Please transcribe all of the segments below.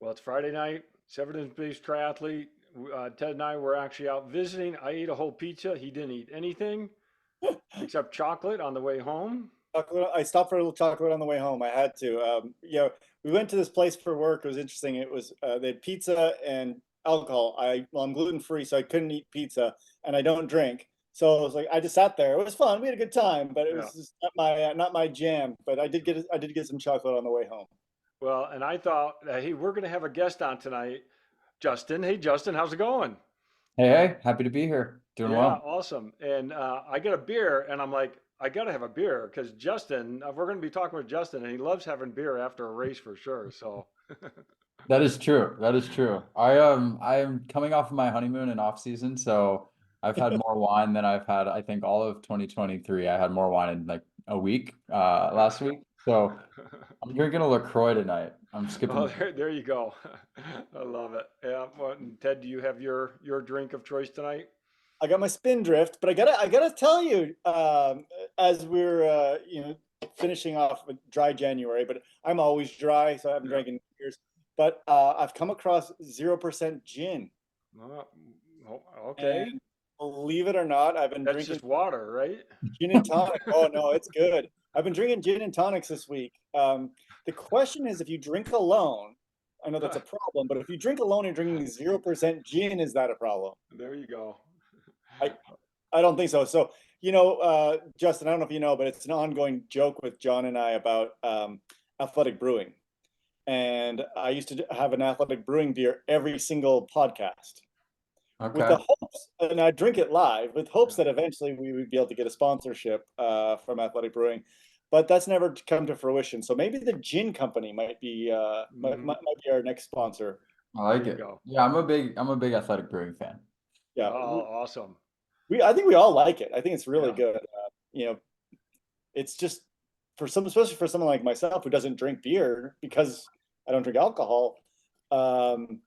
Well, it's Friday night, evidence-based triathlete. Ted and I were actually out visiting. I ate a whole pizza. He didn't eat anything except chocolate on the way home. Chocolate. I stopped for a little chocolate on the way home. I had to. We went to this place for work. It was interesting. It was they had pizza and alcohol. I'm gluten free, so I couldn't eat pizza, and I don't drink. So I was like, I just sat there. It was fun. We had a good time, but it Yeah. was just not my jam. But I did get some chocolate on the way home. Well, and I thought, hey, we're going to have a guest on tonight, Justin. Hey, Justin, how's it going? Hey, happy to be here. Doing Yeah, well. awesome. And I get a beer, and I'm like, I got to have a beer because Justin, we're going to be talking with Justin, and he loves having beer after a race for sure. So, That is true. That is true. I am coming off of my honeymoon and off season, so I've had more wine than I've had, I think, all of 2023. I had more wine in like a week, last week. So I'm drinking a LaCroix tonight. I'm skipping oh, the there you go. I love it. Yeah. Well, and Ted, do you have your drink of choice tonight? I got my spin drift, but I gotta tell you, as we're finishing off a dry January, but I'm always dry, so I haven't Yeah. drank in years. But I've come across 0% gin, Oh, okay. and believe it or not, I've been That's drinking just water, right? gin and tonic. Oh no, it's good. I've been drinking gin and tonics this week. The question is, if you drink alone, I know that's a problem, but if you drink alone and drinking 0% gin, is that a problem? There you go. I I don't think so. So, Justin, I don't know if you know, but it's an ongoing joke with John and I about athletic brewing. And I used to have an athletic brewing beer every single podcast with the Okay. hopes, and I drink it live with hopes Yeah. that eventually we would be able to get a sponsorship from athletic brewing. But that's never come to fruition. So maybe the gin company might be Hmm. might be our next sponsor. I There like you it. go. Yeah, I'm a big athletic brewing fan. Oh, Yeah, awesome. I think we all like it. I think it's really Yeah. good. You know, it's just especially for someone like myself who doesn't drink beer because I don't drink alcohol. Um,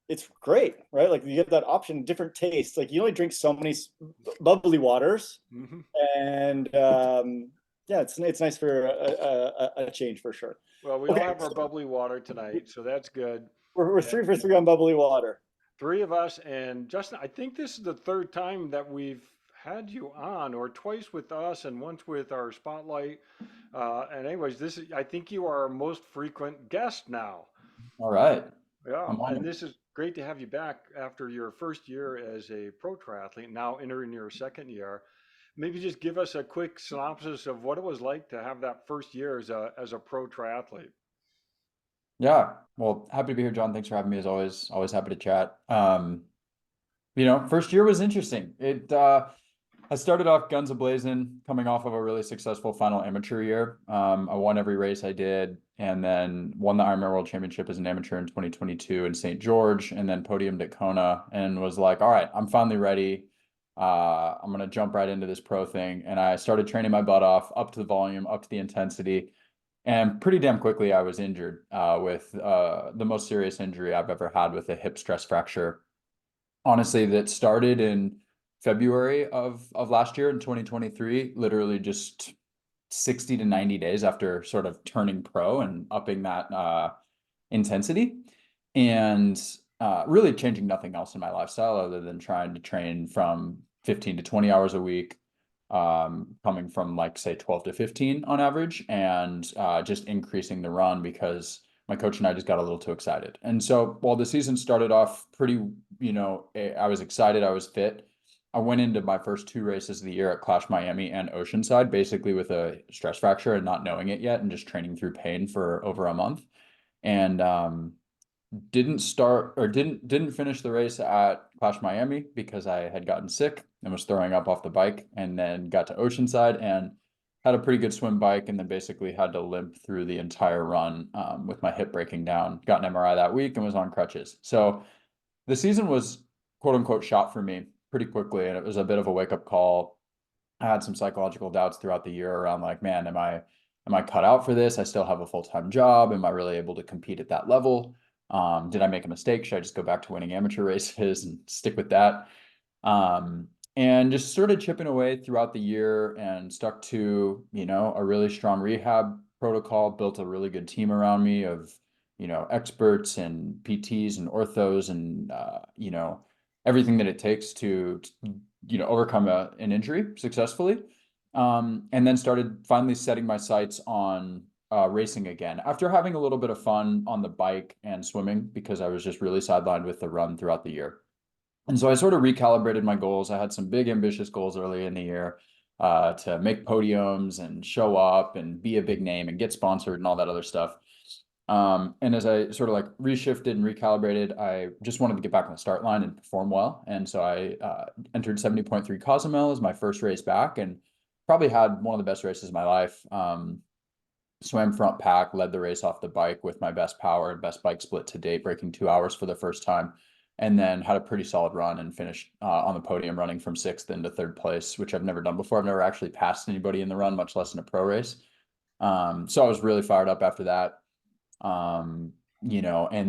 it's great, right? Like you get that option, different tastes. Like you only drink so many bubbly waters, Hmm. and yeah, it's nice for a change for sure. Well, we Okay, all have our so bubbly water tonight, so that's good. we're And 3 for 3 on bubbly water. three of us, and Justin, I think this is the third time that we've had you on, or twice with us and once with our spotlight. And anyways, I think you are our most frequent guest now. All right. Yeah, I'm on and it. this is great to have you back after your first year as a pro triathlete, now entering your second year. Maybe just give us a quick synopsis of what it was like to have that first year as a pro triathlete. Yeah. Well, happy to be here, John. Thanks for having me as always. Always happy to chat. First year was interesting. I started off guns a-blazing, coming off of a really successful final amateur year. I won every race I did, and then won the Ironman World Championship as an amateur in 2022 in St. George, and then podiumed at Kona, and was like, all right, I'm finally ready. I'm gonna jump right into this pro thing, and I started training my butt off, up to the volume, up to the intensity, and pretty damn quickly I was injured with the most serious injury I've ever had with a hip stress fracture, honestly, that started in February of last year in 2023, literally just 60 to 90 days after sort of turning pro and upping that intensity, and really changing nothing else in my lifestyle other than trying to train from 15 to 20 hours a week, coming from like say 12 to 15 on average, and just increasing the run because my coach and I just got a little too excited. And so while the season started off pretty, I was excited, I was fit. I went into my first two races of the year at Clash Miami and Oceanside, basically with a stress fracture and not knowing it yet, and just training through pain for over a month. And didn't start or didn't finish the race at Clash Miami because I had gotten sick and was throwing up off the bike, and then got to Oceanside and had a pretty good swim bike, and then basically had to limp through the entire run, with my hip breaking down. Got an MRI that week and was on crutches. So the season was quote unquote shot for me pretty quickly, and it was a bit of a wake up call. I had some psychological doubts throughout the year around like, man, am I cut out for this? I still have a full-time job. Am I really able to compete at that level? Did I make a mistake? Should I just go back to winning amateur races and stick with that? And just started chipping away throughout the year and stuck to, a really strong rehab protocol, built a really good team around me of experts and PTs and orthos and, everything that it takes to overcome an injury successfully. And then started finally setting my sights on racing again after having a little bit of fun on the bike and swimming because I was just really sidelined with the run throughout the year. And so I sort of recalibrated my goals. I had some big ambitious goals early in the year to make podiums and show up and be a big name and get sponsored and all that other stuff. And as I sort of like reshifted and recalibrated, I just wanted to get back on the start line and perform well. And so I entered 70.3 Cozumel as my first race back and probably had one of the best races of my life. Swam front pack, led the race off the bike with my best power and best bike split to date, breaking 2 hours for the first time. And then had a pretty solid run and finished on the podium running from 6th into 3rd place, which I've never done before. I've never actually passed anybody in the run, much less in a pro race. So I was really fired up after that. And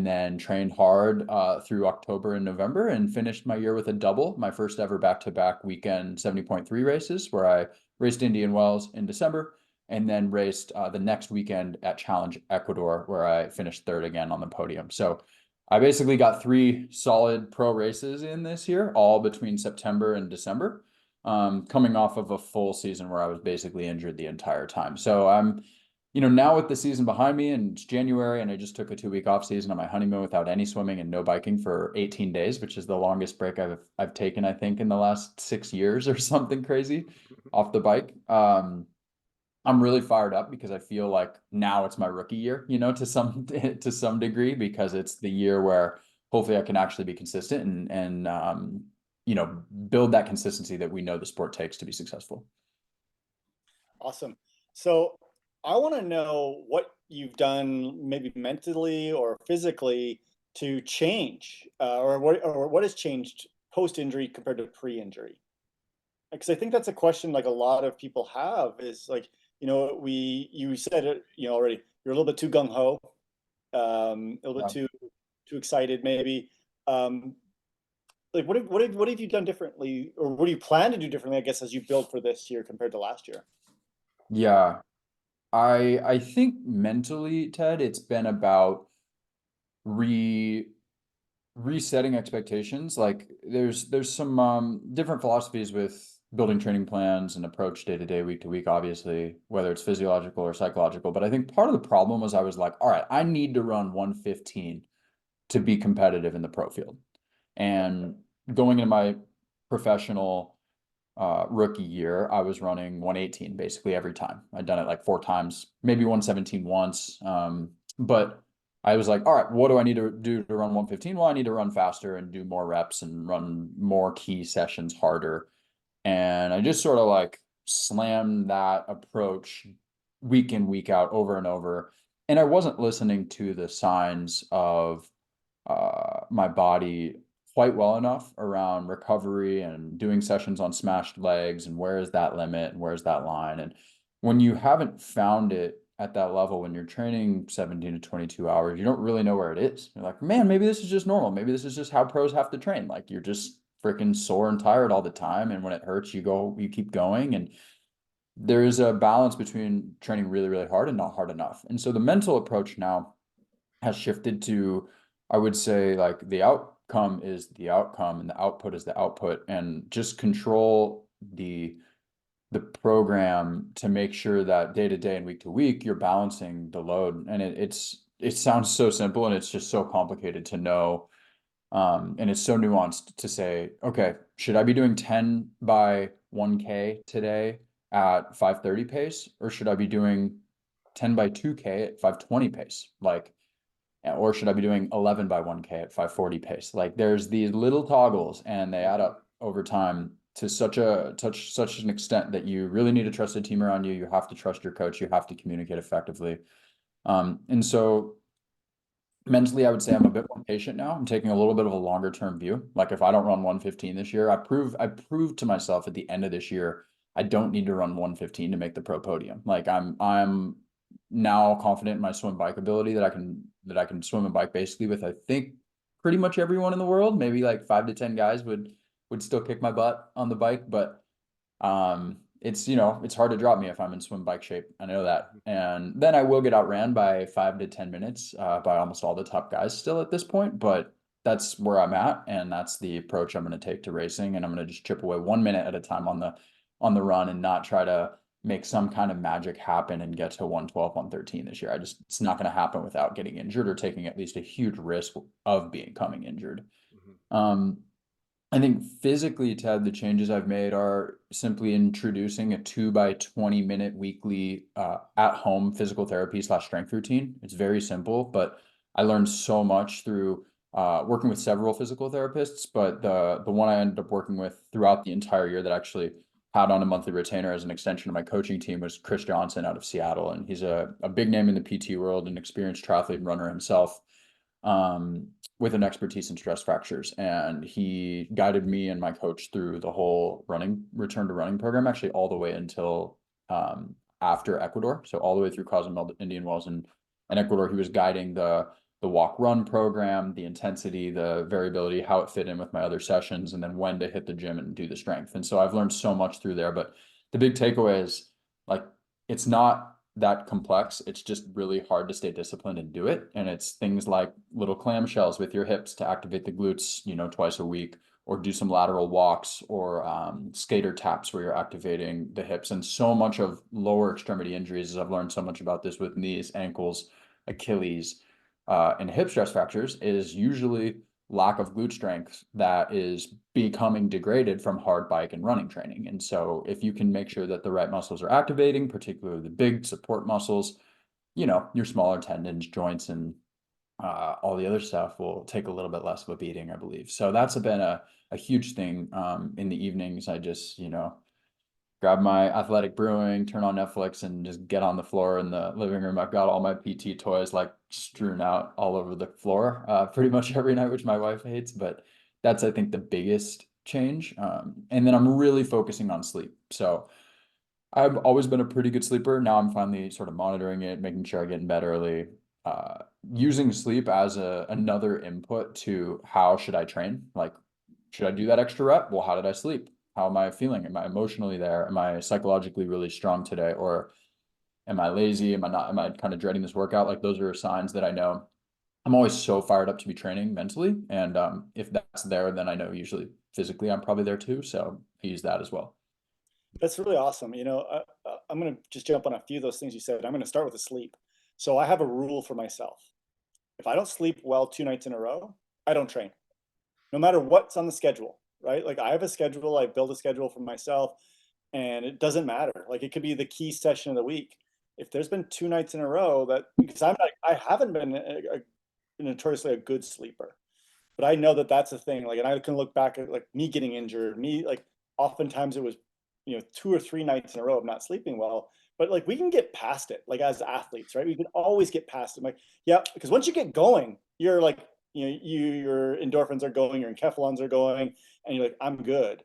then trained hard through October and November and finished my year with a double, my first ever back-to-back weekend 70.3 races, where I raced Indian Wells in December and then raced the next weekend at Challenge Ecuador, where I finished 3rd again on the podium. So I basically got 3 solid pro races in this year, all between September and December, coming off of a full season where I was basically injured the entire time. So I'm now with the season behind me and it's January and I just took a 2-week off season on my honeymoon without any swimming and no biking for 18 days, which is the longest break I've taken, I think, in the last 6 years or something crazy off the bike. I'm really fired up because I feel like now it's my rookie year, to some degree, because it's the year where hopefully I can actually be consistent and build that consistency that we know the sport takes to be successful. Awesome. So I want to know what you've done, maybe mentally or physically, to change, or what has changed post-injury compared to pre-injury. Because I think that's a question like a lot of people have is like, you said it, already, you're a little bit too gung-ho, a little bit too excited maybe. Like what have you done differently, or what do you plan to do differently, I guess, as you build for this year compared to last year? Yeah. I think mentally, Ted, it's been about resetting expectations. Like there's some different philosophies with building training plans and approach day to day, week to week, obviously, whether it's physiological or psychological. But I think part of the problem was I was like, all right, I need to run 115 to be competitive in the pro field. And going into my professional rookie year, I was running 118 basically every time. I'd done it like 4 times, maybe 117 once. But I was like, all right, what do I need to do to run 115? Well, I need to run faster and do more reps and run more key sessions harder. And I just sort of like slammed that approach week in, week out, over and over. And I wasn't listening to the signs of my body quite well enough around recovery and doing sessions on smashed legs and where is that limit and where's that line. And when you haven't found it at that level, when you're training 17 to 22 hours, you don't really know where it is. You're like, man, maybe this is just normal. Maybe this is just how pros have to train. Like you're just freaking sore and tired all the time. And when it hurts, you keep going. And there is a balance between training really, really hard and not hard enough. And so the mental approach now has shifted to, I would say, like the outcome is the outcome and the output is the output, and just control the program to make sure that day to day and week to week you're balancing the load. And it sounds so simple and it's just so complicated to know. And it's so nuanced to say, okay, should I be doing 10 by 1K today at 530 pace, or should I be doing 10 by 2K at 520 pace? Like, or should I be doing 11 by 1K at 540 pace? Like there's these little toggles and they add up over time to such an extent that you really need a trusted team around you. You have to trust your coach. You have to communicate effectively. And so mentally, I would say I'm a bit more patient now. I'm taking a little bit of a longer term view. Like if I don't run 115 this year, I proved to myself at the end of this year, I don't need to run 115 to make the pro podium. Like I'm now confident in my swim bike ability that I can swim and bike basically with, I think, pretty much everyone in the world. Maybe like 5 to 10 guys would still kick my butt on the bike, but it's, you know, it's hard to drop me if I'm in swim bike shape. I know that. And then I will get outran by 5 to 10 minutes by almost all the top guys still at this point, but that's where I'm at, and that's the approach I'm going to take to racing. And I'm going to just chip away 1 minute at a time on the run, and not try to make some kind of magic happen and get to 112, 113 this year. It's not going to happen without getting injured or taking at least a huge risk of becoming injured. I think physically, Ted, the changes I've made are simply introducing a 2 by 20 minute weekly at home physical therapy / strength routine. It's very simple, but I learned so much through working with several physical therapists. But the one I ended up working with throughout the entire year that actually had on a monthly retainer as an extension of my coaching team was Chris Johnson out of Seattle. And he's a big name in the PT world, an experienced triathlete and runner himself. With an expertise in stress fractures, and he guided me and my coach through the whole return to running program, actually all the way until after Ecuador. So all the way through Cozumel, Indian Wells, and Ecuador. He was guiding the walk run program, the intensity, the variability, how it fit in with my other sessions, and then when to hit the gym and do the strength. And so I've learned so much through there. But the big takeaway is, like, it's not that complex. It's just really hard to stay disciplined and do it. And it's things like little clamshells with your hips to activate the glutes, you know, twice a week, or do some lateral walks, or skater taps where you're activating the hips. And so much of lower extremity injuries, as I've learned so much about this with knees, ankles, Achilles, and hip stress fractures, is usually lack of glute strength that is becoming degraded from hard bike and running training. And so if you can make sure that the right muscles are activating, particularly the big support muscles, you know, your smaller tendons, joints, and all the other stuff will take a little bit less of a beating, I believe. So that's been a huge thing. In the evenings, I just, you know, grab my Athletic Brewing, turn on Netflix, and just get on the floor in the living room. I've got all my PT toys like strewn out all over the floor pretty much every night, which my wife hates, but that's, I think, the biggest change. And then I'm really focusing on sleep. So I've always been a pretty good sleeper. Now I'm finally sort of monitoring it, making sure I get in bed early, using sleep as another input to how should I train? Like, should I do that extra rep? Well, how did I sleep? How am I feeling? Am I emotionally there? Am I psychologically really strong today? Or am I lazy? Am I not? Am I kind of dreading this workout? Like, those are signs that I know I'm always so fired up to be training mentally. And if that's there, then I know usually physically I'm probably there too. So I use that as well. That's really awesome. You know, I'm going to just jump on a few of those things you said. I'm going to start with the sleep. So I have a rule for myself. If I don't sleep well 2 nights in a row, I don't train, no matter what's on the schedule, right? Like, I have a schedule, I build a schedule for myself, and it doesn't matter. Like, it could be the key session of the week. If there's been 2 nights in a row that, because I haven't been notoriously a good sleeper, but I know that that's a thing. Like, and I can look back at like me getting injured, me, like, oftentimes it was, you know, 2 or 3 nights in a row of not sleeping well. But like, we can get past it, like, as athletes, right? We can always get past it. I'm like, yeah, because once you get going, you're like, you know, your endorphins are going, your enkephalons are going, and you're like, I'm good.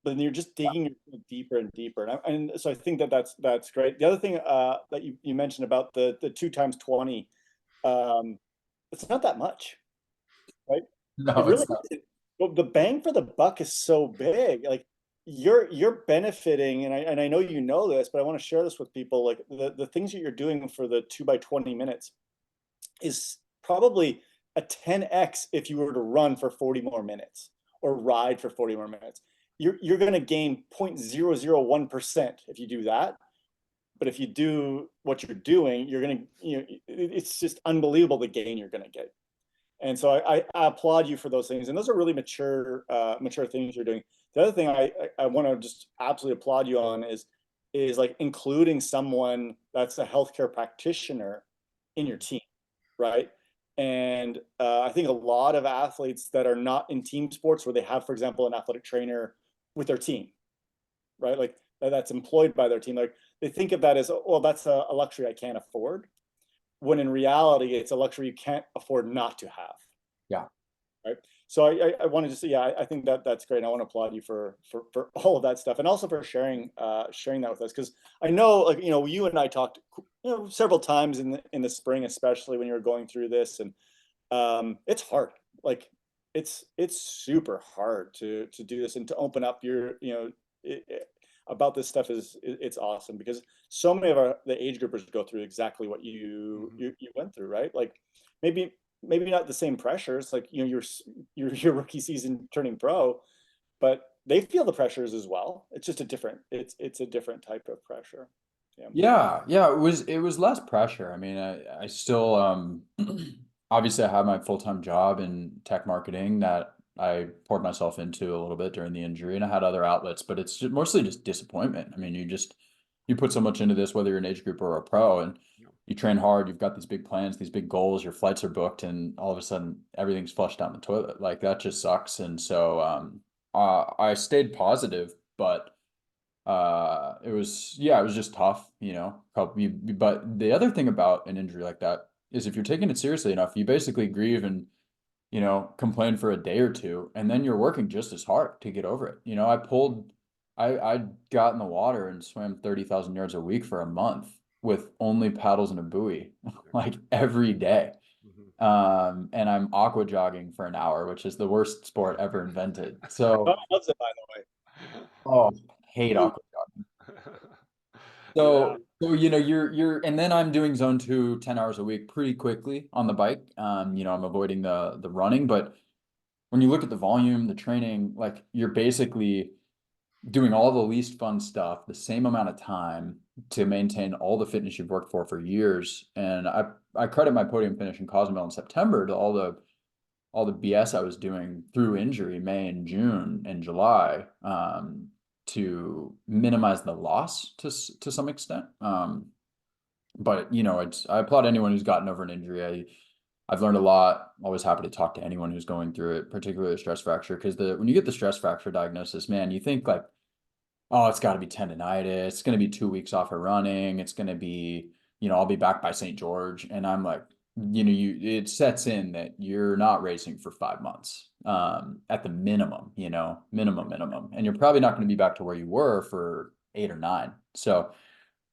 But then you're just digging deeper and deeper. And so I think that that's great. The other thing that you mentioned about the 2 times 20, it's not that much, right? It No, really, it's not. well, the bang for the buck is so big. Like, you're benefiting, and I know you know this, but I want to share this with people. Like, the things that you're doing for the 2 by 20 minutes is probably a 10x if you were to run for 40 more minutes or ride for 40 more minutes. You're going to gain 0.001% if you do that. But if you do what you're doing, you're going to, you know, it's just unbelievable the gain you're going to get. And so I applaud you for those things. And those are really mature things you're doing. The other thing I want to just absolutely applaud you on is like including someone that's a healthcare practitioner in your team, right? And I think a lot of athletes that are not in team sports, where they have, for example, an athletic trainer with their team, right? Like, that's employed by their team. Like, they think of that as, well, that's a luxury I can't afford. When in reality, it's a luxury you can't afford not to have. Yeah. Right. So I wanted to say, yeah, I think that's great. And I want to applaud you for all of that stuff, and also for sharing that with us. Because I know, like, you know, you and I talked, you know, several times in the spring, especially when you were going through this, and it's hard. Like, it's super hard to do this and to open up your, you know, about this stuff is it's awesome because so many of the age groupers go through exactly what you went through, right? Like maybe not the same pressures, like your rookie season turning pro, but they feel the pressures as well. It's just a different it's a different type of pressure. Yeah, it was less pressure. I mean, I still obviously I had my full-time job in tech marketing that I poured myself into a little bit during the injury, and I had other outlets, but it's just mostly just disappointment. I mean, you put so much into this, whether you're an age group or a pro, and you train hard, you've got these big plans, these big goals, your flights are booked, and all of a sudden everything's flushed down the toilet. Like that just sucks. And so I stayed positive, but it was just tough, but the other thing about an injury like that is if you're taking it seriously enough, you basically grieve and complain for a day or two, and then you're working just as hard to get over it. I got in the water and swam 30,000 yards a week for a month with only paddles and a buoy like every day. And I'm aqua jogging for an hour, which is the worst sport ever invented. So, Oh, loves it, by the way. oh, hate aqua. Yeah. So and then I'm doing zone 2 10 hours a week pretty quickly on the bike. I'm avoiding the running, but when you look at the volume, the training, like you're basically doing all the least fun stuff, the same amount of time to maintain all the fitness you've worked for years. And I credit my podium finish in Cozumel in September to all the BS I was doing through injury, May and June and July, to minimize the loss to some extent. But I applaud anyone who's gotten over an injury. I've learned a lot. Always happy to talk to anyone who's going through it, particularly a stress fracture, because when you get the stress fracture diagnosis, man, you think like, oh, it's got to be tendonitis. It's going to be 2 weeks off of running. It's going to be, I'll be back by St. George. And I'm like, it sets in that you're not racing for 5 months, at the minimum, minimum. And you're probably not going to be back to where you were for 8 or 9. So,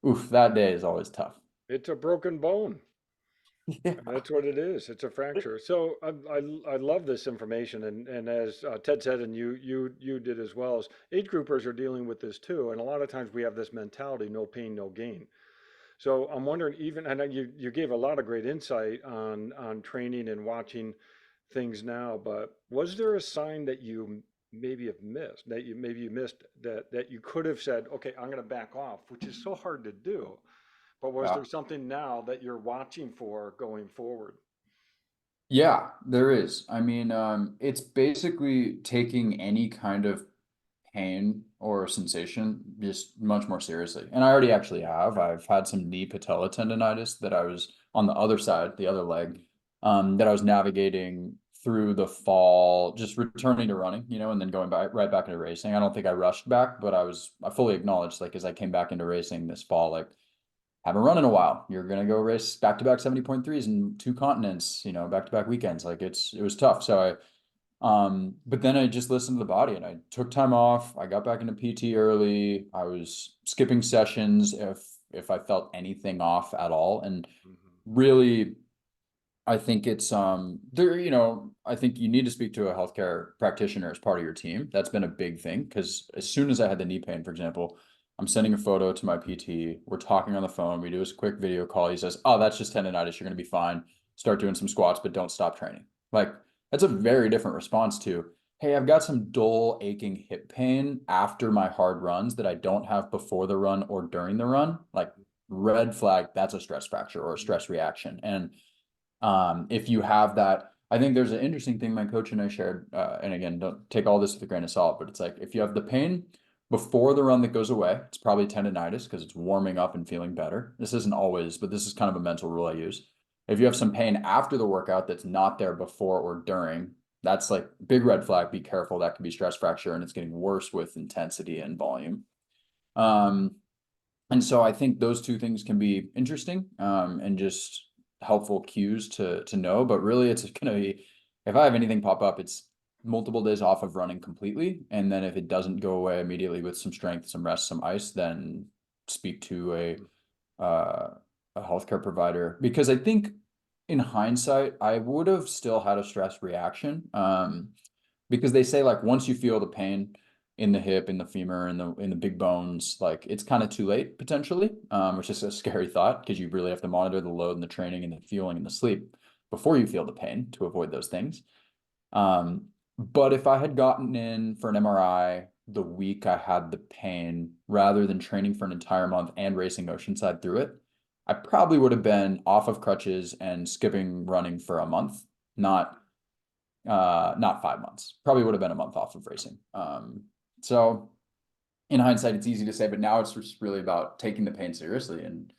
oof, that day is always tough. It's a broken bone. Yeah. That's what it is. It's a fracture. So I love this information, and as Ted said, and you did as well, as age groupers are dealing with this too, and a lot of times we have this mentality: no pain, no gain. So I'm wondering, even, and you gave a lot of great insight on training and watching things now, but was there a sign that you maybe have missed, that you missed, that you could have said, okay, I'm going to back off, which is so hard to do. But was Yeah. there something now that you're watching for going forward? Yeah, there is. I mean, it's basically taking any kind of pain or sensation just much more seriously. And I already actually have. I've had some knee patella tendonitis that I was on the other side, the other leg, that I was navigating through the fall, just returning to running, and then going back right back into racing. I don't think I rushed back, but I fully acknowledged, like, as I came back into racing this fall, like, haven't run in a while. You're gonna go race back-to-back 70.3s in 2 continents, back-to-back weekends. Like it was tough. So but then I just listened to the body and I took time off. I got back into PT early. I was skipping sessions if I felt anything off at all. And Mhm. really, I think it's I think you need to speak to a healthcare practitioner as part of your team. That's been a big thing because as soon as I had the knee pain, for example, I'm sending a photo to my PT. We're talking on the phone. We do a quick video call. He says, "Oh, that's just tendonitis. You're going to be fine. Start doing some squats, but don't stop training." Like that's a very different response to, "Hey, I've got some dull, aching hip pain after my hard runs that I don't have before the run or during the run." Like red flag, that's a stress fracture or a stress reaction. And if you have that, I think there's an interesting thing my coach and I shared, and again, don't take all this with a grain of salt, but it's like if you have the pain before the run that goes away, it's probably tendonitis because it's warming up and feeling better. This isn't always, but this is kind of a mental rule I use. If you have some pain after the workout that's not there before or during, that's like big red flag. Be careful. That could be stress fracture, and it's getting worse with intensity and volume. Um, and so I think those two things can be interesting, and just helpful cues to know. But really, it's going to be, if I have anything pop up, it's multiple days off of running completely. And then if it doesn't go away immediately with some strength, some rest, some ice, then speak to a healthcare provider. Because I think in hindsight, I would have still had a stress reaction. Because they say like once you feel the pain, in the hip, in the femur, in the big bones, like it's kind of too late potentially, which is a scary thought because you really have to monitor the load and the training and the fueling and the sleep before you feel the pain to avoid those things. But if I had gotten in for an MRI the week I had the pain, rather than training for an entire month and racing Oceanside through it, I probably would have been off of crutches and skipping running for a month, not 5 months. Probably would have been a month off of racing. So in hindsight, it's easy to say, but now it's just really about taking the pain seriously. And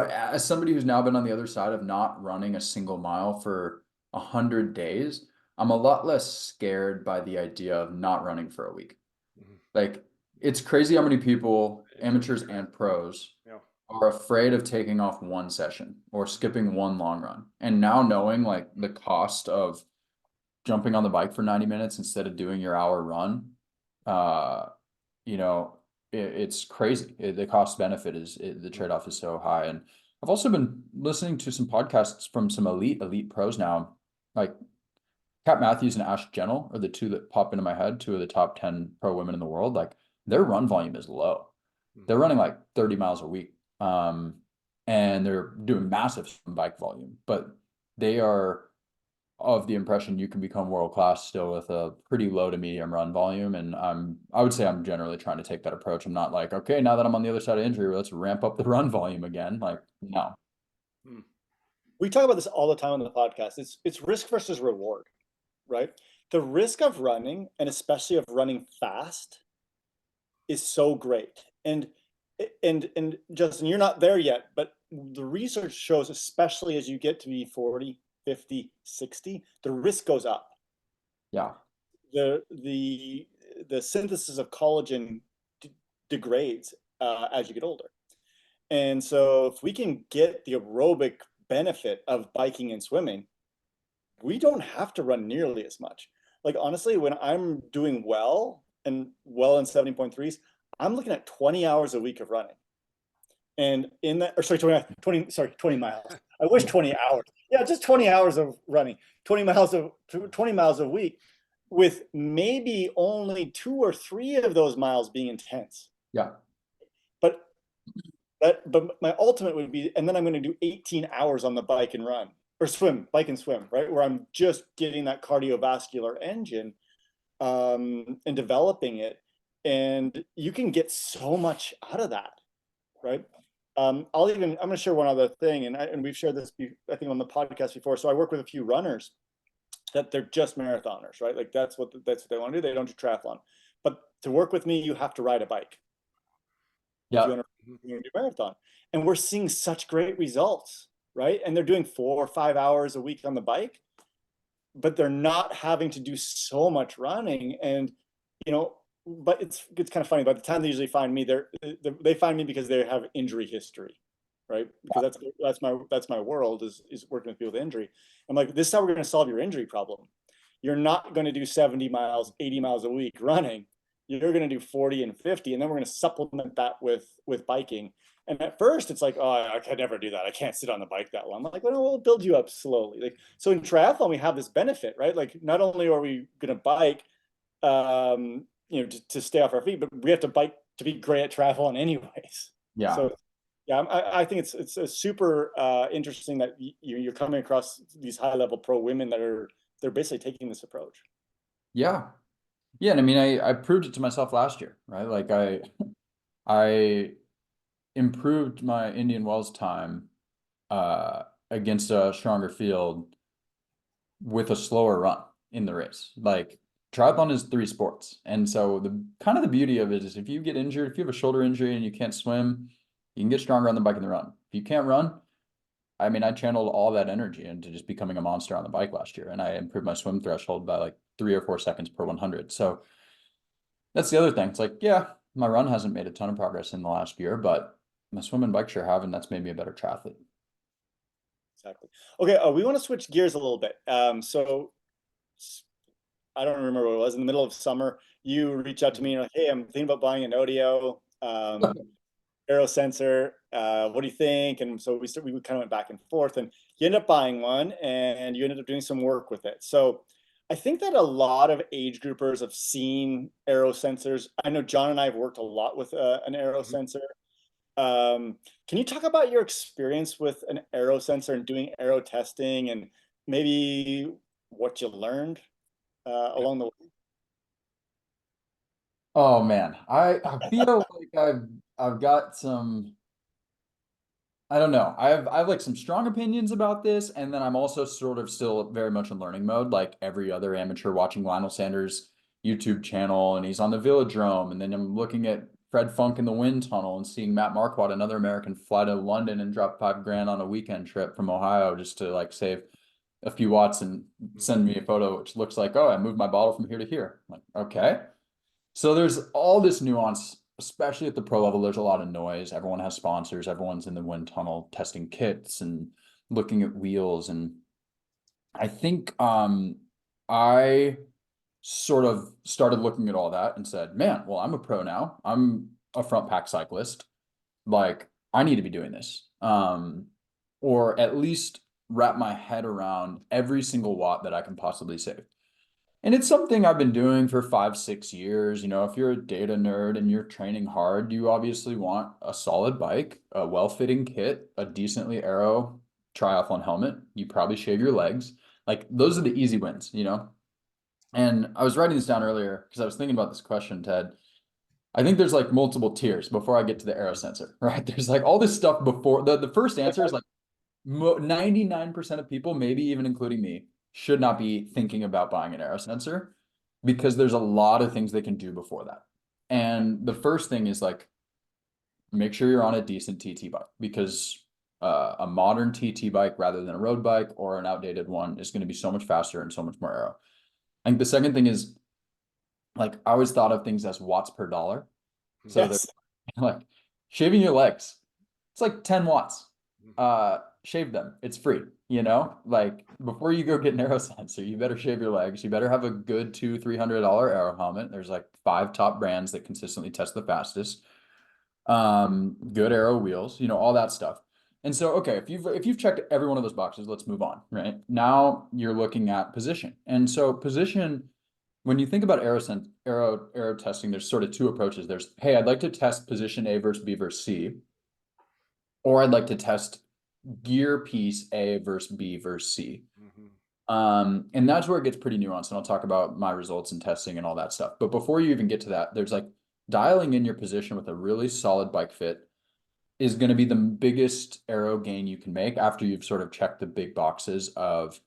as somebody who's now been on the other side of not running a single mile for 100 days, I'm a lot less scared by the idea of not running for a week. Like, it's crazy how many people, amateurs and pros, Yeah. are afraid of taking off one session or skipping one long run. And now knowing like the cost of jumping on the bike for 90 minutes instead of doing your hour run, you know, it's crazy. The cost benefit the trade-off is so high. And I've also been listening to some podcasts from some elite pros now, like Kat Matthews and Ash Gentle are the two that pop into my head, two of the top 10 pro women in the world. Like, their run volume is low. They're running like 30 miles a week. And they're doing massive bike volume, but they are of the impression you can become world class still with a pretty low to medium run volume. And I would say I'm generally trying to take that approach. I'm not like, okay, now that I'm on the other side of injury, let's ramp up the run volume again. Like, no. We talk about this all the time on the podcast. It's risk versus reward, right? The risk of running, and especially of running fast, is so great. And Justin, you're not there yet, but the research shows, especially as you get to be 40, 50, 60, the risk goes up. Yeah. The synthesis of collagen degrades as you get older. And so if we can get the aerobic benefit of biking and swimming, we don't have to run nearly as much. Like, honestly, when I'm doing well in 70.3s, I'm looking at 20 hours a week of running. And in that, or sorry, 20 miles. I wish 20 hours. Yeah, just 20 hours of running, 20 miles a week, with maybe only 2 or 3 of those miles being intense. Yeah. But my ultimate would be, and then I'm going to do 18 hours on the bike and run, or bike and swim, right? Where I'm just getting that cardiovascular engine and developing it. And you can get so much out of that, right? I'm going to share one other thing, and we've shared this, I think, on the podcast before. So I work with a few runners that they're just marathoners, right? Like, that's what they want to do. They don't do triathlon. But to work with me, you have to ride a bike. Yeah. If you want to do marathon. And we're seeing such great results, right? And they're doing 4 or 5 hours a week on the bike, but they're not having to do so much running. And, but it's kind of funny. By the time they usually find me, they find me because they have injury history, right? Because that's my world is working with people with injury. I'm like, this is how we're going to solve your injury problem. You're not going to do 70 miles, 80 miles a week running. You're going to do 40 and 50, and then we're going to supplement that with biking. And at first it's like, oh, I could never do that. I can't sit on the bike that long. I'm like, well, no, we'll build you up slowly. Like, so in triathlon, we have this benefit, right? Like, not only are we going to bike, to stay off our feet, but we have to bike to be great at triathlon anyways. Yeah. So yeah, I think it's a super interesting that you're coming across these high level pro women they're basically taking this approach. Yeah. Yeah. And I mean, I proved it to myself last year, right? Like, I improved my Indian Wells time against a stronger field with a slower run in the race. Like, triathlon is 3 sports. And so the beauty of it is, if you get injured, if you have a shoulder injury and you can't swim, you can get stronger on the bike and the run. If you can't run, I mean, I channeled all that energy into just becoming a monster on the bike last year, and I improved my swim threshold by like 3 or 4 seconds per 100. So that's the other thing. It's like, yeah, my run hasn't made a ton of progress in the last year, but my swim and bike sure have, and that's made me a better triathlete. Exactly. Okay, we want to switch gears a little bit. So I don't remember what it was. In the middle of summer, you reached out to me and like, hey, I'm thinking about buying an Audio aero sensor. What do you think? And so we kind of went back and forth, and you ended up buying one, and you ended up doing some work with it. So I think that a lot of age groupers have seen aero sensors. I know John and I have worked a lot with an aero Mhm. sensor. Can you talk about your experience with an aero sensor and doing aero testing, and maybe what you learned along the way? Oh man, I feel like I've got some, I don't know. I have like some strong opinions about this, and then I'm also sort of still very much in learning mode, like every other amateur watching Lionel Sanders' YouTube channel, and he's on the Velodrome, and then I'm looking at Fred Funk in the wind tunnel and seeing Matt Marquardt, another American, fly to London and drop 5 grand on a weekend trip from Ohio just to like save a few watts and send me a photo which looks like, oh, I moved my bottle from here to here. I'm like, okay. So there's all this nuance, especially at the pro level. There's a lot of noise. Everyone has sponsors. Everyone's in the wind tunnel testing kits and looking at wheels. And I think I sort of started looking at all that and said, man, well, I'm a pro now. I'm a front pack cyclist. Like, I need to be doing this. Or at least wrap my head around every single watt that I can possibly save. And it's something I've been doing for 5, 6 years. You know, if you're a data nerd and you're training hard, you obviously want a solid bike, a well-fitting kit, a decently aero triathlon helmet. You probably shave your legs. Like those are the easy wins, you know? And I was writing this down earlier because I was thinking about this question, Ted. I think there's like multiple tiers before I get to the aero sensor, right? There's like all this stuff before the first answer is like 99% of people, maybe even including me, should not be thinking about buying an aero sensor because there's a lot of things they can do before that. And the first thing is like make sure you're on a decent TT bike because a modern TT bike rather than a road bike or an outdated one is going to be so much faster and so much more aero. I think the second thing is like I always thought of things as watts per dollar. So they're Yes. like shaving your legs. It's like 10 watts. Shave them. It's free, you know? Like before you go get an aero sensor, you better shave your legs. You better have a good $200-300 aero helmet. There's like 5 top brands that consistently test the fastest. Good aero wheels, you know, all that stuff. And so, okay, if you've checked every one of those boxes, let's move on, right? Now you're looking at position. And so position, when you think about aero testing, there's sort of two approaches. There's, hey, I'd like to test position A versus B versus C, or I'd like to test gear piece A versus B versus C. Mhm. And that's where it gets pretty nuanced. And I'll talk about my results and testing and all that stuff. But before you even get to that, there's like dialing in your position with a really solid bike fit is going to be the biggest aero gain you can make after you've sort of checked the big boxes of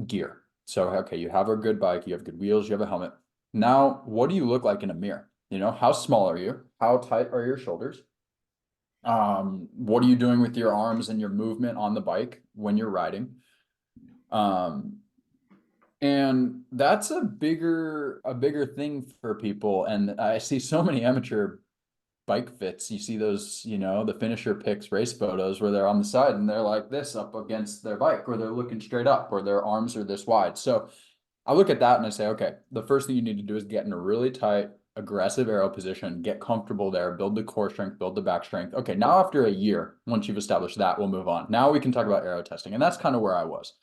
gear. So, okay, you have a good bike, you have good wheels, you have a helmet. Now, what do you look like in a mirror? You know, how small are you? How tight are your shoulders? What are you doing with your arms and your movement on the bike when you're riding? Um, and that's a bigger thing for people. And I see so many amateur bike fits. You see those, you know, the finisher pics race photos where they're on the side and they're like this up against their bike, or they're looking straight up, or their arms are this wide. So I look at that and I say, okay, the first thing you need to do is get in a really tight, aggressive aero position, get comfortable there, build the core strength, build the back strength. Okay, now after a year, once you've established that, we'll move on. Now we can talk about aero testing. And that's kind of where I was.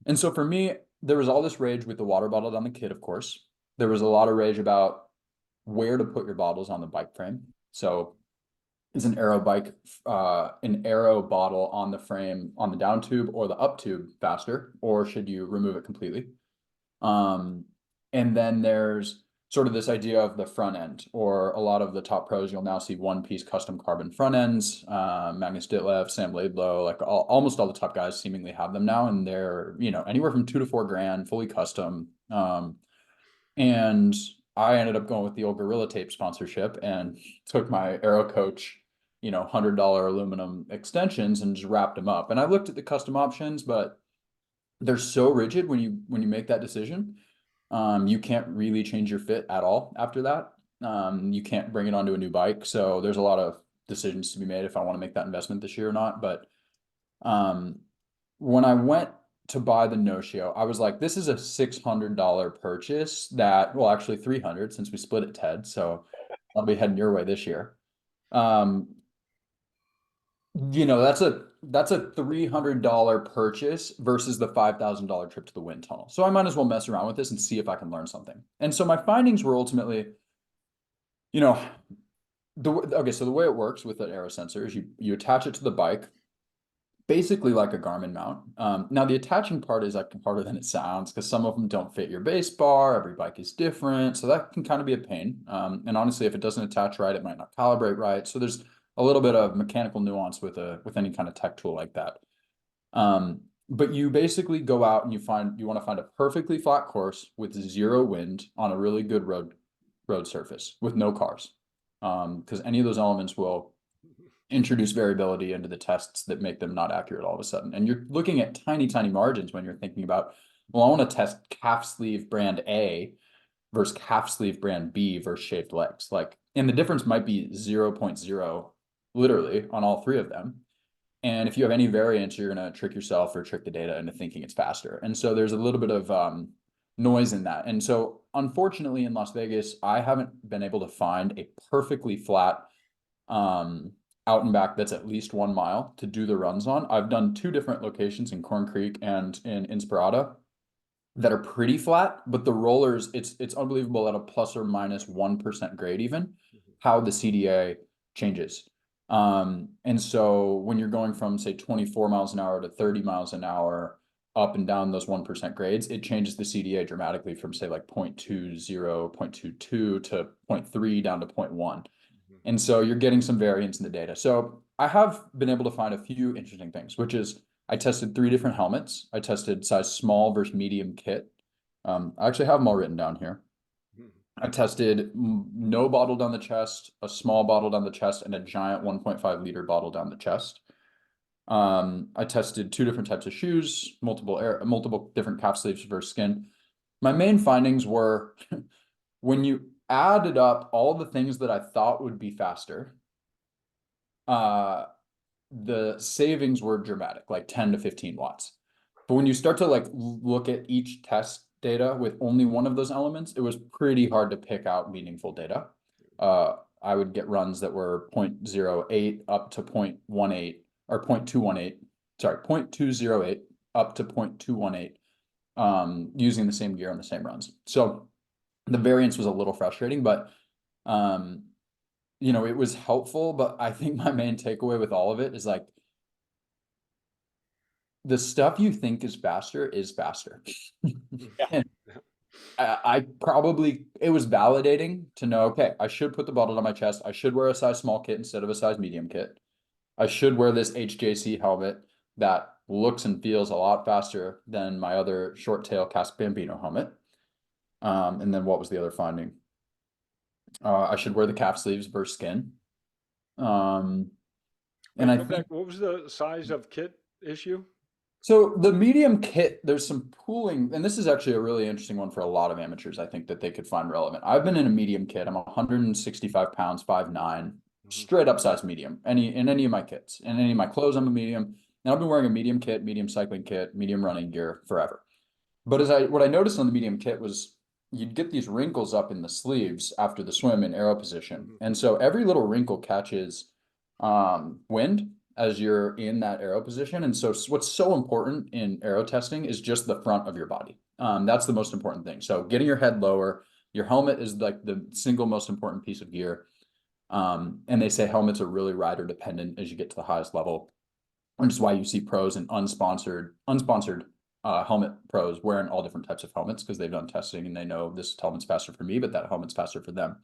And so for me, there was all this rage with the water bottle on the kit, of course. There was a lot of rage about where to put your bottles on the bike frame. So is an an aero bottle on the frame on the down tube or the up tube faster, or should you remove it completely? Um, and then there's sort of this idea of the front end, or a lot of the top pros, you'll now see one piece custom carbon front ends. Magnus Ditlev, Sam Laidlow, like almost all the top guys seemingly have them now, and they're, you know, anywhere from 2 to 4 grand, fully custom. And I ended up going with the old Gorilla Tape sponsorship and took my Aero Coach, you know, $100 aluminum extensions and just wrapped them up. And I looked at the custom options, but they're so rigid when you make that decision. You can't really change your fit at all after that. You can't bring it onto a new bike. So there's a lot of decisions to be made if I want to make that investment this year or not. But um, when I went to buy the no-show, I was like, this is a $600 purchase that, well, actually 300 since we split it, Ted. So I'll be heading your way this year. Um, You know, that's a $300 purchase versus the $5,000 trip to the wind tunnel. So I might as well mess around with this and see if I can learn something. And so my findings were ultimately, you know, okay, so the way it works with an aero sensor is you attach it to the bike, basically like a Garmin mount. Now the attaching part is like harder than it sounds because some of them don't fit your base bar. Every bike is different, so that can kind of be a pain. And honestly, if it doesn't attach right, it might not calibrate right. So there's a little bit of mechanical nuance with any kind of tech tool like that. But you basically go out and you want to find a perfectly flat course with zero wind on a really good road surface with no cars. Because any of those elements will introduce variability into the tests that make them not accurate all of a sudden. And you're looking at tiny, tiny margins when you're thinking about, well, I want to test calf sleeve brand A versus calf sleeve brand B versus shaved legs. Like, and the difference might be 0.0 literally on all three of them. And if you have any variance, you're going to trick yourself or trick the data into thinking it's faster. And so there's a little bit of noise in that. And so unfortunately in Las Vegas, I haven't been able to find a perfectly flat out and back that's at least 1 mile to do the runs on. I've done 2 different locations in Corn Creek and in Inspirada that are pretty flat, but the rollers, it's unbelievable at a plus or minus 1% grade even, how the CDA changes. And so when you're going from say 24 miles an hour to 30 miles an hour up and down those 1% grades, it changes the CDA dramatically from say like 0.20, 0.22 to 0.3 down to 0.1. And so you're getting some variance in the data. So I have been able to find a few interesting things, which is I tested 3 different helmets. I tested size small versus medium kit. I actually have them all written down here. I tested no bottle down the chest, a small bottle down the chest, and a giant 1.5 liter bottle down the chest. I tested 2 different types of shoes, multiple different calf sleeves versus skin. My main findings were when you added up all the things that I thought would be faster, the savings were dramatic, like 10 to 15 watts. But when you start to like look at each test data with only one of those elements, it was pretty hard to pick out meaningful data. I would get runs that were 0.08 up to 0.18 or 0.218, sorry, 0.208 up to 0.218, using the same gear on the same runs. So the variance was a little frustrating, but you know, it was helpful. But I think my main takeaway with all of it is like the stuff you think is faster is faster. And I probably, it was validating to know, okay, I should put the bottle on my chest. I should wear a size small kit instead of a size medium kit. I should wear this HJC helmet that looks and feels a lot faster than my other short tail Casc Bambino helmet. And then what was the other finding? I should wear the calf sleeves versus skin. And I Go think back, what was the size of kit issue? so the medium kit, there's some pooling, and this is actually a really interesting one for a lot of amateurs, I think that they could find relevant. I've been in a medium kit. I'm 165 pounds, 5'9", straight up size medium. In any of my kits, in any of my clothes, I'm a medium. And I've been wearing a medium kit, medium cycling kit, medium running gear forever. But what I noticed on the medium kit was you'd get these wrinkles up in the sleeves after the swim in aero position. And so every little wrinkle catches wind as you're in that aero position. And so what's so important in aero testing is just the front of your body. That's the most important thing. So getting your head lower, your helmet is like the single most important piece of gear. And they say helmets are really rider dependent as you get to the highest level, which is why you see pros and unsponsored helmet pros wearing all different types of helmets because they've done testing and they know this helmet's faster for me, but that helmet's faster for them.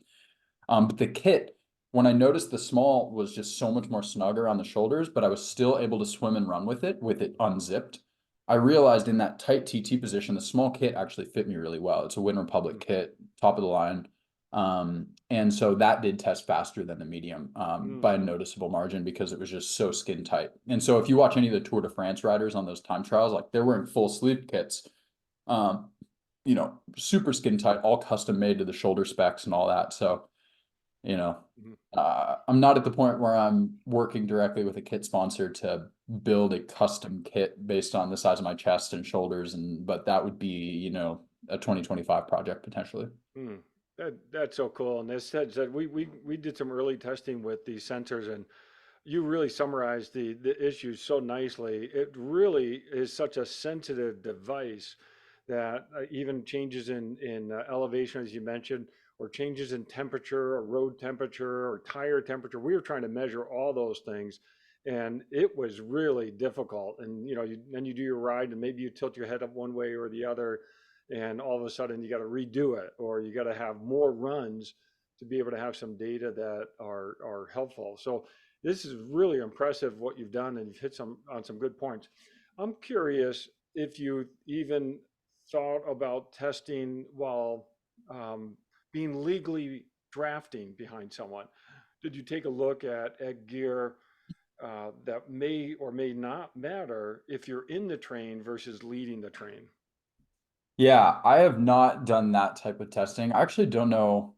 But the kit, when I noticed the small was just so much more snugger on the shoulders, but I was still able to swim and run with it unzipped. I realized in that tight TT position, the small kit actually fit me really well. It's a Win Republic kit, top of the line. And so that did test faster than the medium by a noticeable margin because it was just so skin tight. And so if you watch any of the Tour de France riders on those time trials, like they're wearing full sleeve kits, you know, super skin tight, all custom made to the shoulder specs and all that. So, you know, I'm not at the point where I'm working directly with a kit sponsor to build a custom kit based on the size of my chest and shoulders, but that would be, you know, a 2025 project potentially. That's so cool. And this said we did some early testing with these sensors, and you really summarized the issues so nicely. It really is such a sensitive device that even changes in elevation, as you mentioned, or changes in temperature, or road temperature, or tire temperature. We were trying to measure all those things, and it was really difficult. And then you do your ride, and maybe you tilt your head up one way or the other, and all of a sudden you got to redo it, or you got to have more runs to be able to have some data that are helpful. So this is really impressive what you've done, and you've hit on some good points. I'm curious if you even thought about testing while being legally drafting behind someone. Did you take a look at gear that may or may not matter if you're in the train versus leading the train? Yeah, I have not done that type of testing. I actually don't know.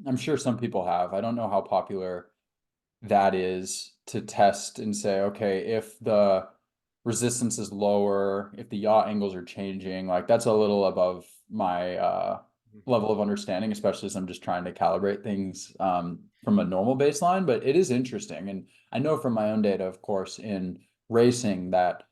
I'm sure some people have. I don't know how popular that is to test and say, okay, if the resistance is lower, if the yaw angles are changing, like that's a little above my level of understanding, especially as I'm just trying to calibrate things from a normal baseline. But it is interesting. And I know from my own data, of course, in racing that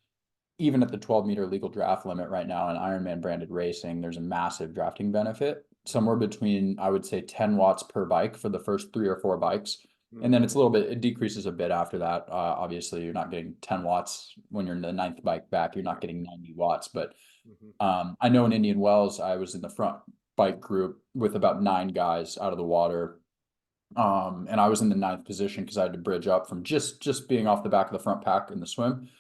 even at the 12-meter legal draft limit right now in Ironman branded racing, there's a massive drafting benefit, somewhere between, I would say, 10 watts per bike for the first 3 or 4 bikes. And then it's a little bit, it decreases a bit after that. Obviously, you're not getting 10 watts when you're in the 9th bike back, you're not getting 90 watts. But I know in Indian Wells, I was in the front bike group with about 9 guys out of the water. And I was in the 9th position because I had to bridge up from just being off the back of the front pack in the swim.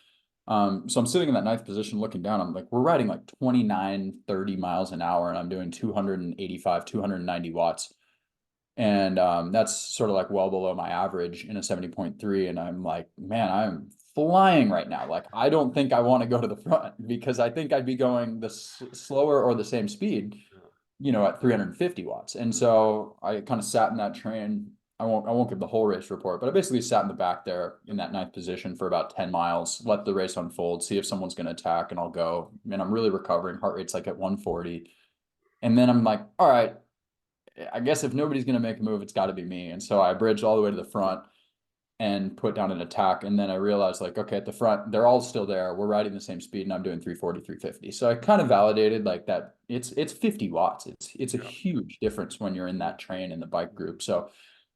So I'm sitting in that 9th position looking down. I'm like, we're riding like 29, 30 miles an hour, and I'm doing 285, 290 watts. And that's sort of like well below my average in a 70.3. And I'm like, man, I'm flying right now. Like, I don't think I want to go to the front because I think I'd be going the slower or the same speed, at 350 watts. And so I kind of sat in that train. I won't give the whole race report, but I basically sat in the back there in that 9th position for about 10 miles, let the race unfold, see if someone's going to attack, and I'll go. And I'm really recovering. Heart rate's like at 140. And then I'm like, all right, I guess if nobody's going to make a move, it's got to be me. And so I bridged all the way to the front and put down an attack. And then I realized, like, okay, at the front, they're all still there. We're riding the same speed, and I'm doing 340, 350. So I kind of validated like that it's 50 watts. It's a huge difference when you're in that train in the bike group. So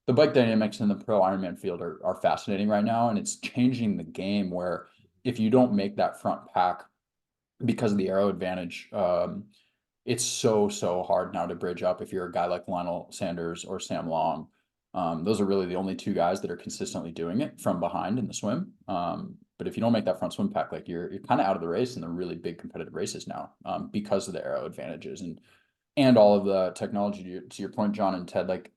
the bike dynamics in the pro Ironman field are fascinating right now. And it's changing the game where if you don't make that front pack because of the aero advantage, it's so hard now to bridge up if you're a guy like Lionel Sanders or Sam Long. Those are really the only 2 guys that are consistently doing it from behind in the swim. But if you don't make that front swim pack, like you're kind of out of the race in the really big competitive races now, because of the aero advantages and all of the technology. To your point, John and Ted, like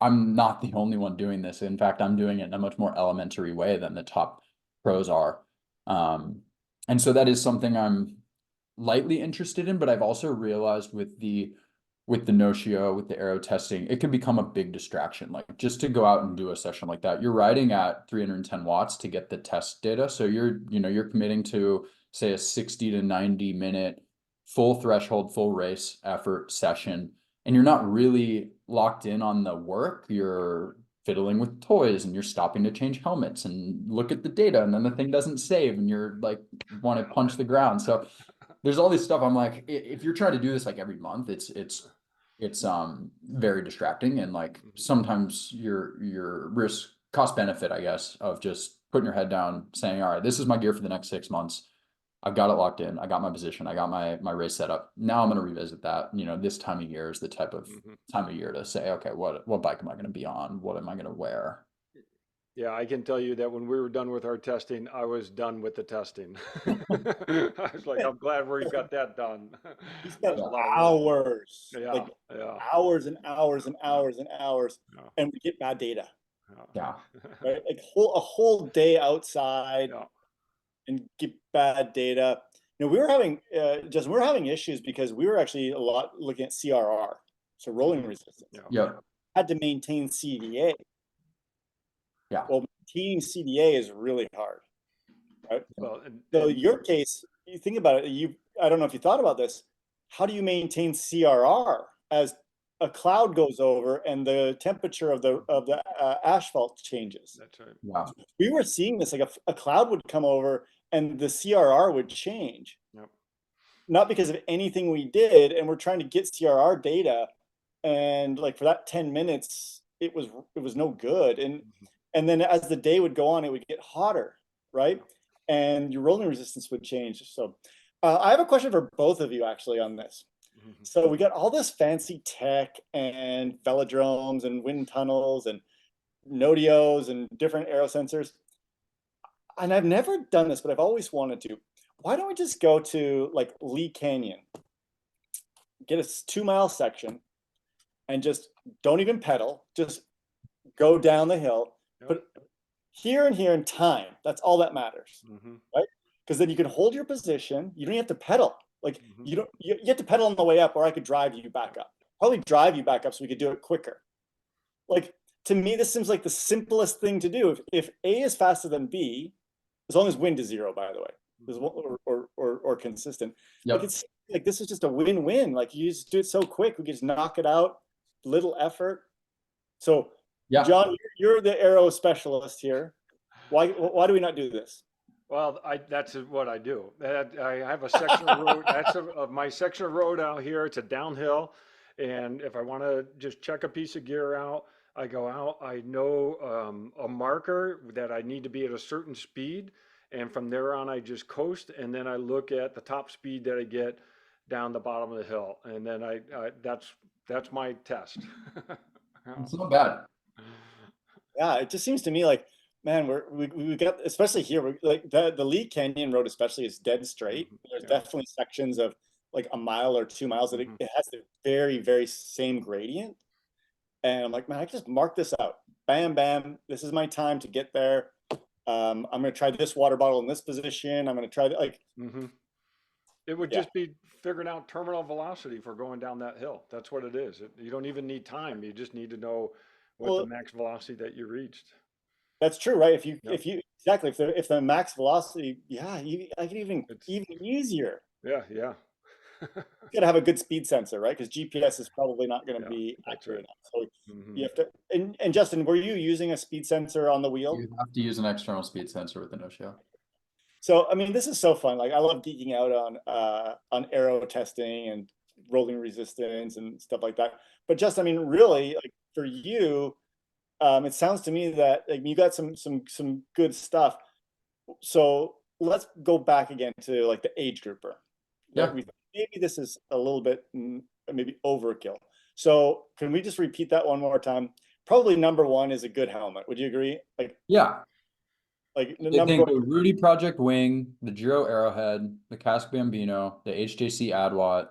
I'm not the only one doing this. In fact, I'm doing it in a much more elementary way than the top pros are. And so that is something I'm lightly interested in, but I've also realized with the no-show, with the aero testing, it can become a big distraction. Like just to go out and do a session like that, you're riding at 310 watts to get the test data. So you're committing to say a 60 to 90 minute full threshold, full race effort session. And you're not really locked in on the work. You're fiddling with toys and you're stopping to change helmets and look at the data. And then the thing doesn't save and you're like, want to punch the ground. So there's all this stuff. I'm like, if you're trying to do this like every month, it's very distracting. And like sometimes your risk cost benefit, I guess, of just putting your head down, saying, all right, this is my gear for the next 6 months. I've got it locked in. I got my position. I got my race set up. Now I'm going to revisit that. This time of year is the type of time of year to say, okay, what bike am I going to be on? What am I going to wear? Yeah, I can tell you that when we were done with our testing, I was done with the testing. I was like, I'm glad we got that done. You That spent was a lot of work. hours, Yeah, like yeah, hours and hours and hours and hours, yeah, and we get bad data, Yeah. right? Like a whole day outside yeah. and get bad data. We were having Justin, we were having issues because we were actually a lot looking at CRR, so rolling resistance. Yeah. Yep. Had to maintain CDA. Yeah. Well, maintaining CDA is really hard, right? Well, So your case, you think about it. I don't know if you thought about this. How do you maintain CRR as a cloud goes over and the temperature of the asphalt changes. That's right. Wow. We were seeing this, like a cloud would come over and the CRR would change. Yep. Not because of anything we did, and we're trying to get CRR data, and like for that 10 minutes, it was no good. And then as the day would go on, it would get hotter, right? And your rolling resistance would change. So I have a question for both of you actually on this. So we got all this fancy tech and velodromes and wind tunnels and Nodeos and different aero sensors. And I've never done this, but I've always wanted to. Why don't we just go to like Lee Canyon, get a 2-mile section, and just don't even pedal, just go down the hill. Yep. But here and here in time, that's all that matters, right? Because then you can hold your position. You don't have to pedal. Like you have to pedal on the way up, or I could drive you back up. Probably drive you back up so we could do it quicker. Like to me, this seems like the simplest thing to do. If A is faster than B, as long as wind is 0, by the way, or consistent. Yep. Like it's like this is just a win-win. Like you just do it so quick, we can just knock it out, little effort. So Yeah. John, you're the aero specialist here. Why do we not do this? Well, that's what I do. I have a section of road. That's my section of road out here. It's a downhill, and if I want to just check a piece of gear out, I go out. I know a marker that I need to be at a certain speed, and from there on, I just coast, and then I look at the top speed that I get down the bottom of the hill, and then that's my test. It's not bad. Yeah, it just seems to me like, man, we got, especially here, like the Lee Canyon road especially is dead straight. There's definitely sections of like a mile or 2 miles that it has the very, very same gradient. And I'm like, man, I can just mark this out. Bam, bam. This is my time to get there. I'm going to try this water bottle in this position. I'm going to try that. Like, It would just be figuring out terminal velocity for going down that hill. That's what it is. You don't even need time. You just need to know what the max velocity that you reached. That's true, right? If you exactly if the max velocity, I can even easier. Yeah. You gotta have a good speed sensor, right? Because GPS is probably not going to be accurate enough. So you have to. And Justin, were you using a speed sensor on the wheel? You have to use an external speed sensor with the no-show. So I mean, this is so fun. Like I love geeking out on aero testing and rolling resistance and stuff like that. But just, I mean, really, like for you, it sounds to me that like you got some good stuff. So let's go back again to like the age grouper. Yeah. Maybe this is a little bit maybe overkill. So can we just repeat that one more time? Probably number 1 is a good helmet. Would you agree? Like yeah. Like I think the Rudy Project Wing, the Giro Arrowhead, the Casque Bambino, the HJC Adwatt,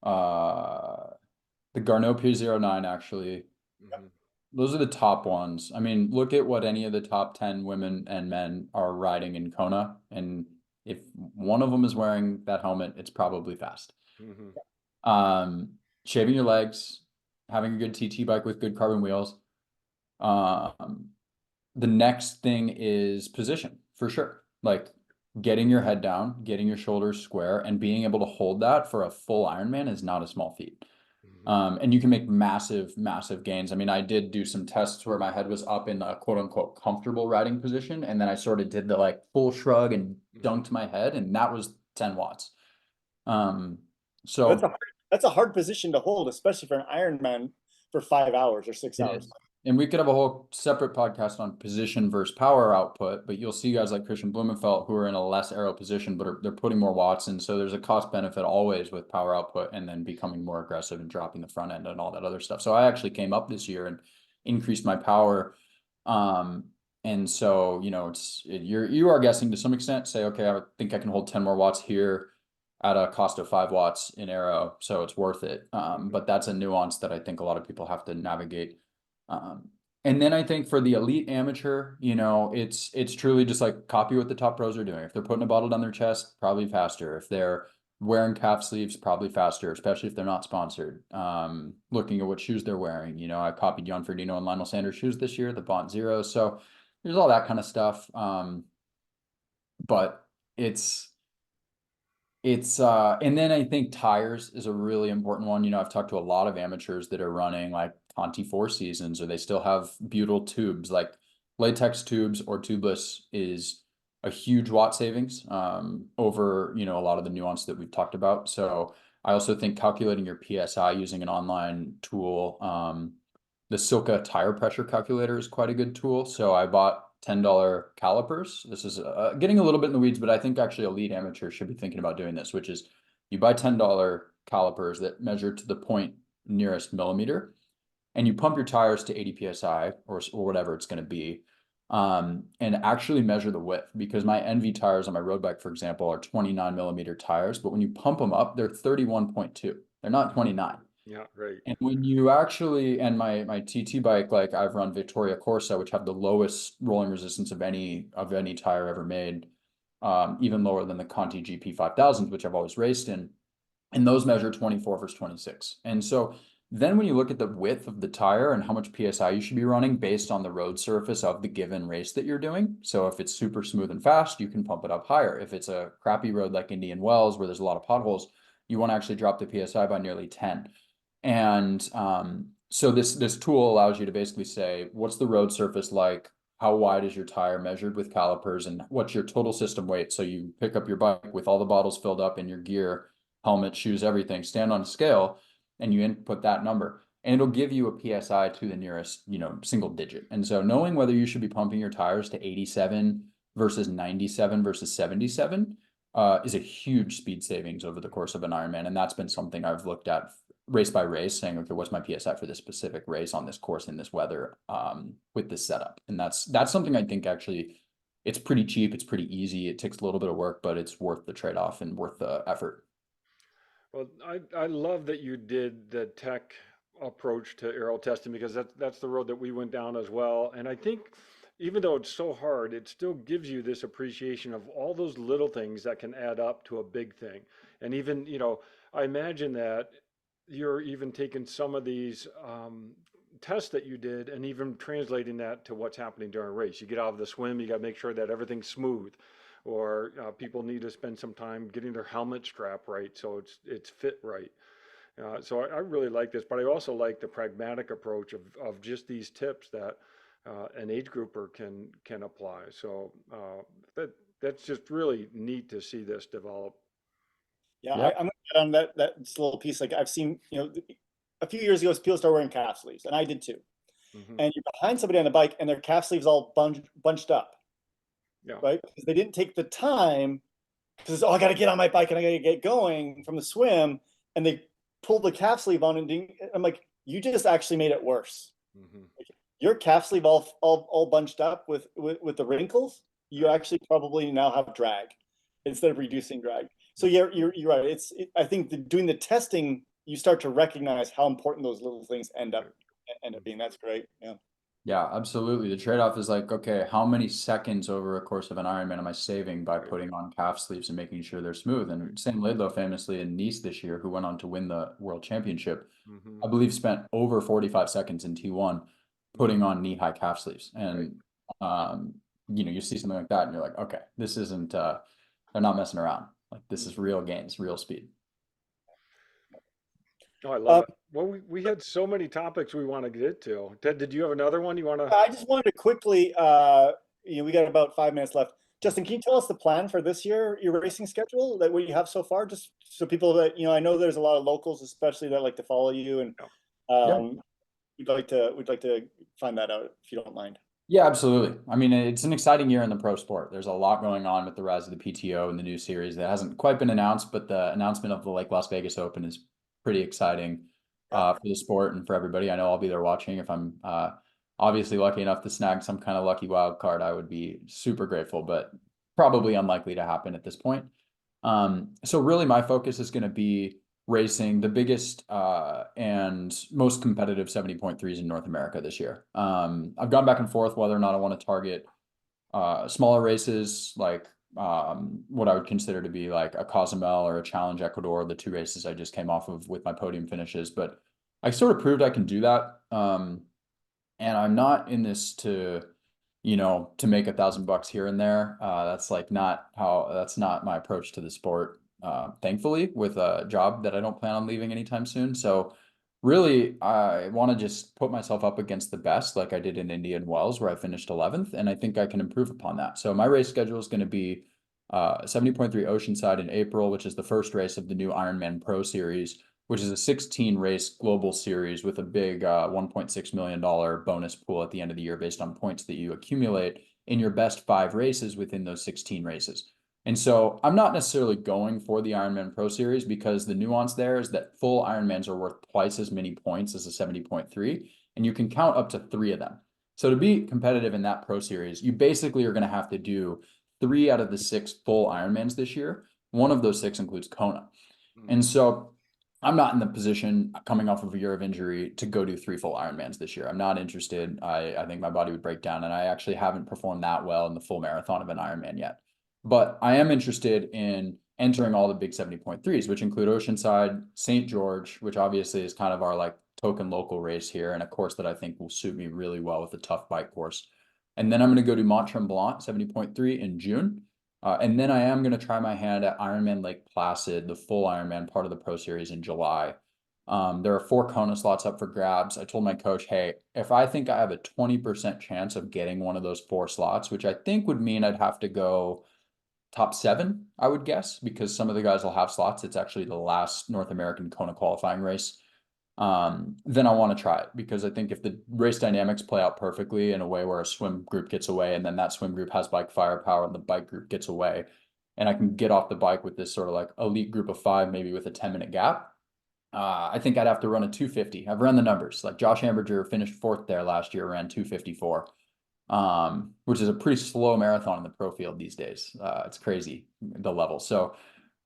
the Garneau P09 actually. Those are the top ones. I mean, look at what any of the top 10 women and men are riding in Kona, and if one of them is wearing that helmet, it's probably fast. Shaving your legs, having a good TT bike with good carbon wheels. The next thing is position, for sure. Like getting your head down, getting your shoulders square, and being able to hold that for a full Ironman is not a small feat. And you can make massive gains. I mean, I did do some tests where my head was up in a quote unquote comfortable riding position, and then I sort of did the like full shrug and dunked my head, and that was 10 watts. So that's a hard position to hold, especially for an Ironman for 5 hours or 6 hours. And we could have a whole separate podcast on position versus power output, but you'll see guys like Christian Blumenfeld who are in a less aero position, but they're putting more watts. And so there's a cost benefit always with power output and then becoming more aggressive and dropping the front end and all that other stuff. So I actually came up this year and increased my power. And so, you know, you are guessing to some extent, say, okay, I think I can hold 10 more watts here at a cost of 5 watts in aero. So it's worth it. But that's a nuance that I think a lot of people have to navigate. And then I think for the elite amateur, you know, it's truly just like copy what the top pros are doing. If they're putting a bottle down their chest, probably faster. If they're wearing calf sleeves, probably faster, especially if they're not sponsored. Looking at what shoes they're wearing, you know, I copied Jan Frodeno and Lionel Sanders shoes this year, the Bont Zero. So there's all that kind of stuff. But It's and then I think tires is a really important one. You know, I've talked to a lot of amateurs that are running like Conti 4 seasons, or they still have butyl tubes. Like latex tubes or tubeless is a huge watt savings over, you know, a lot of the nuance that we've talked about. So I also think calculating your PSI using an online tool, the Silka tire pressure calculator is quite a good tool. So I bought $10 calipers. This is getting a little bit in the weeds, but I think actually elite amateurs should be thinking about doing this, which is you buy $10 calipers that measure to the point nearest millimeter, and you pump your tires to 80 psi or whatever it's going to be, and actually measure the width, because my NV tires on my road bike, for example, are 29 millimeter tires, but when you pump them up, they're 31.2. They're not 29. Yeah, right. And when you actually, and my TT bike, like I've run Victoria Corsa, which have the lowest rolling resistance of any tire ever made, even lower than the Conti GP 5000s, which I've always raced in, and those measure 24 versus 26. And so then when you look at the width of the tire and how much PSI you should be running based on the road surface of the given race that you're doing. So if it's super smooth and fast, you can pump it up higher. If it's a crappy road like Indian Wells, where there's a lot of potholes, you want to actually drop the PSI by nearly 10. And so this tool allows you to basically say, what's the road surface like? How wide is your tire measured with calipers, and what's your total system weight? So you pick up your bike with all the bottles filled up in your gear, helmet, shoes, everything, stand on a scale, and you input that number, and it'll give you a PSI to the nearest, you know, single digit. And so knowing whether you should be pumping your tires to 87 versus 97 versus 77 is a huge speed savings over the course of an Ironman. And that's been something I've looked at race by race, saying, okay, what's my PSI for this specific race on this course in this weather with this setup? And that's something I think actually it's pretty cheap. It's pretty easy. It takes a little bit of work, but it's worth the trade-off and worth the effort. Well, I love that you did the tech approach to aero testing, because that's the road that we went down as well. And I think even though it's so hard, it still gives you this appreciation of all those little things that can add up to a big thing. And even, I imagine that you're even taking some of these tests that you did and even translating that to what's happening during a race. You get out of the swim, you got to make sure that everything's smooth, or people need to spend some time getting their helmet strap right so it's fit right. So I really like this, but I also like the pragmatic approach of just these tips that an age grouper can apply. So that's just really neat to see this develop. Yeah, Yeah. I'm gonna get on that just little piece. Like I've seen, a few years ago, people started wearing calf sleeves, and I did too. Hmm. And you're behind somebody on the bike, and their calf sleeves all bunched up, Yeah. right? Because they didn't take the time. Because I got to get on my bike and I got to get going from the swim, and they pulled the calf sleeve on, and I'm like, you just actually made it worse. Hmm. Your calf sleeve all bunched up with the wrinkles. You actually probably now have drag instead of reducing drag. So you're right. I think doing the testing, you start to recognize how important those little things end up being. That's great. Yeah. Yeah, absolutely. The trade-off is like, okay, how many seconds over a course of an Ironman am I saving by putting on calf sleeves and making sure they're smooth? And Sam Laidlow famously in Nice this year, who went on to win the world championship, Hmm. I believe spent over 45 seconds in T1 putting on knee-high calf sleeves. Right. And you see something like that and you're like, okay, this isn't they're not messing around. Like this is real gains, real speed. Oh, I love Um, it. Well, we had so many topics we want to get to. Ted, did you have another one you want to? I just wanted to quickly, we got about 5 minutes left. Justin, can you tell us the plan for this year, your racing schedule, that what you have so far, just so people that, I know there's a lot of locals, especially that like to follow you, and Yeah. we'd like to find that out if you don't mind. Yeah, absolutely. I mean, it's an exciting year in the pro sport. There's a lot going on with the rise of the PTO and the new series that hasn't quite been announced, but the announcement of the Lake Las Vegas Open is pretty exciting for the sport and for everybody. I know I'll be there watching. If I'm obviously lucky enough to snag some kind of lucky wild card, I would be super grateful, but probably unlikely to happen at this point. So really my focus is going to be racing the biggest and most competitive 70.3s in North America this year. I've gone back and forth whether or not I want to target smaller races like what I would consider to be like a Cozumel or a Challenge Ecuador, the two races I just came off of with my podium finishes. But I sort of proved I can do that. And I'm not in this to make $1,000 here and there. That's not my approach to the sport. thankfully, with a job that I don't plan on leaving anytime soon. So really, I want to just put myself up against the best, like I did in Indian Wells, where I finished 11th, and I think I can improve upon that. So my race schedule is going to be 70.3 Oceanside in April, which is the first race of the new Ironman Pro Series, which is a 16 race global series with a big $1.6 million bonus pool at the end of the year based on points that you accumulate in your best 5 races within those 16 races. And so I'm not necessarily going for the Ironman Pro Series because the nuance there is that full Ironmans are worth twice as many points as a 70.3, and you can count up to 3 of them. So to be competitive in that Pro Series, you basically are going to have to do 3 out of the 6 full Ironmans this year. One of those 6 includes Kona. And so I'm not in the position coming off of a year of injury to go do 3 full Ironmans this year. I'm not interested. I think my body would break down, and I actually haven't performed that well in the full marathon of an Ironman yet. But I am interested in entering all the big 70.3s, which include Oceanside, St. George, which obviously is kind of our like token local race here, and a course that I think will suit me really well with a tough bike course. And then I'm going to go to Mont Tremblant 70.3 in June. And then I am going to try my hand at Ironman Lake Placid, the full Ironman part of the Pro Series in July. There are 4 Kona slots up for grabs. I told my coach, hey, if I think I have a 20% chance of getting one of those 4 slots, which I think would mean I'd have to go top 7, I would guess, because some of the guys will have slots. It's actually the last North American Kona qualifying race. Then I want to try it because I think if the race dynamics play out perfectly in a way where a swim group gets away and then that swim group has bike firepower and the bike group gets away, and I can get off the bike with this sort of like elite group of 5, maybe with a 10-minute gap. I think I'd have to run a 250. I've run the numbers. Like Josh Amberger finished 4th there last year, ran 254. Which is a pretty slow marathon in the pro field these days. It's crazy, the level. So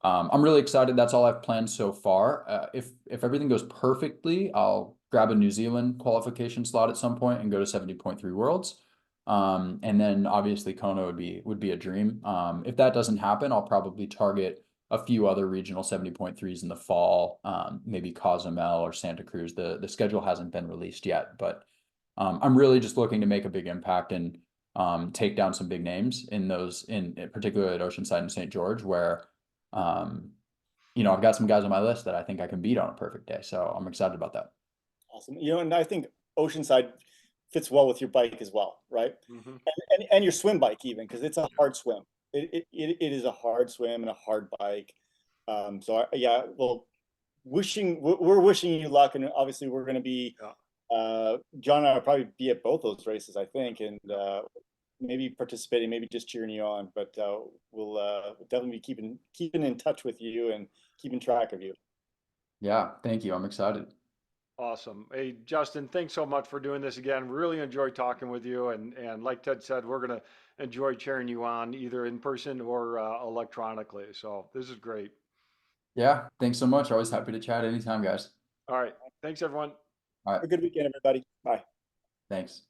I'm really excited. That's all I've planned so far. If everything goes perfectly, I'll grab a New Zealand qualification slot at some point and go to 70.3 Worlds. And then obviously Kona would be a dream. If that doesn't happen, I'll probably target a few other regional 70.3s in the fall, maybe Cozumel or Santa Cruz. The schedule hasn't been released yet, but I'm really just looking to make a big impact and take down some big names in those, in particularly at Oceanside and St. George, where I've got some guys on my list that I think I can beat on a perfect day. So I'm excited about that. Awesome. And I think Oceanside fits well with your bike as well, right? And your swim bike even, because it's a hard swim. It is a hard swim and a hard bike. Well, we're wishing you luck, and obviously we're going to be. John and I will probably be at both those races, I think, and maybe participating, maybe just cheering you on. But we'll definitely be keeping in touch with you and keeping track of you. Yeah, thank you. I'm excited. Awesome. Hey, Justin, thanks so much for doing this again. Really enjoyed talking with you. And like Ted said, we're going to enjoy cheering you on either in person or electronically. So this is great. Yeah, thanks so much. Always happy to chat anytime, guys. All right. Thanks, everyone. All right. Have a good weekend, everybody. Bye. Thanks.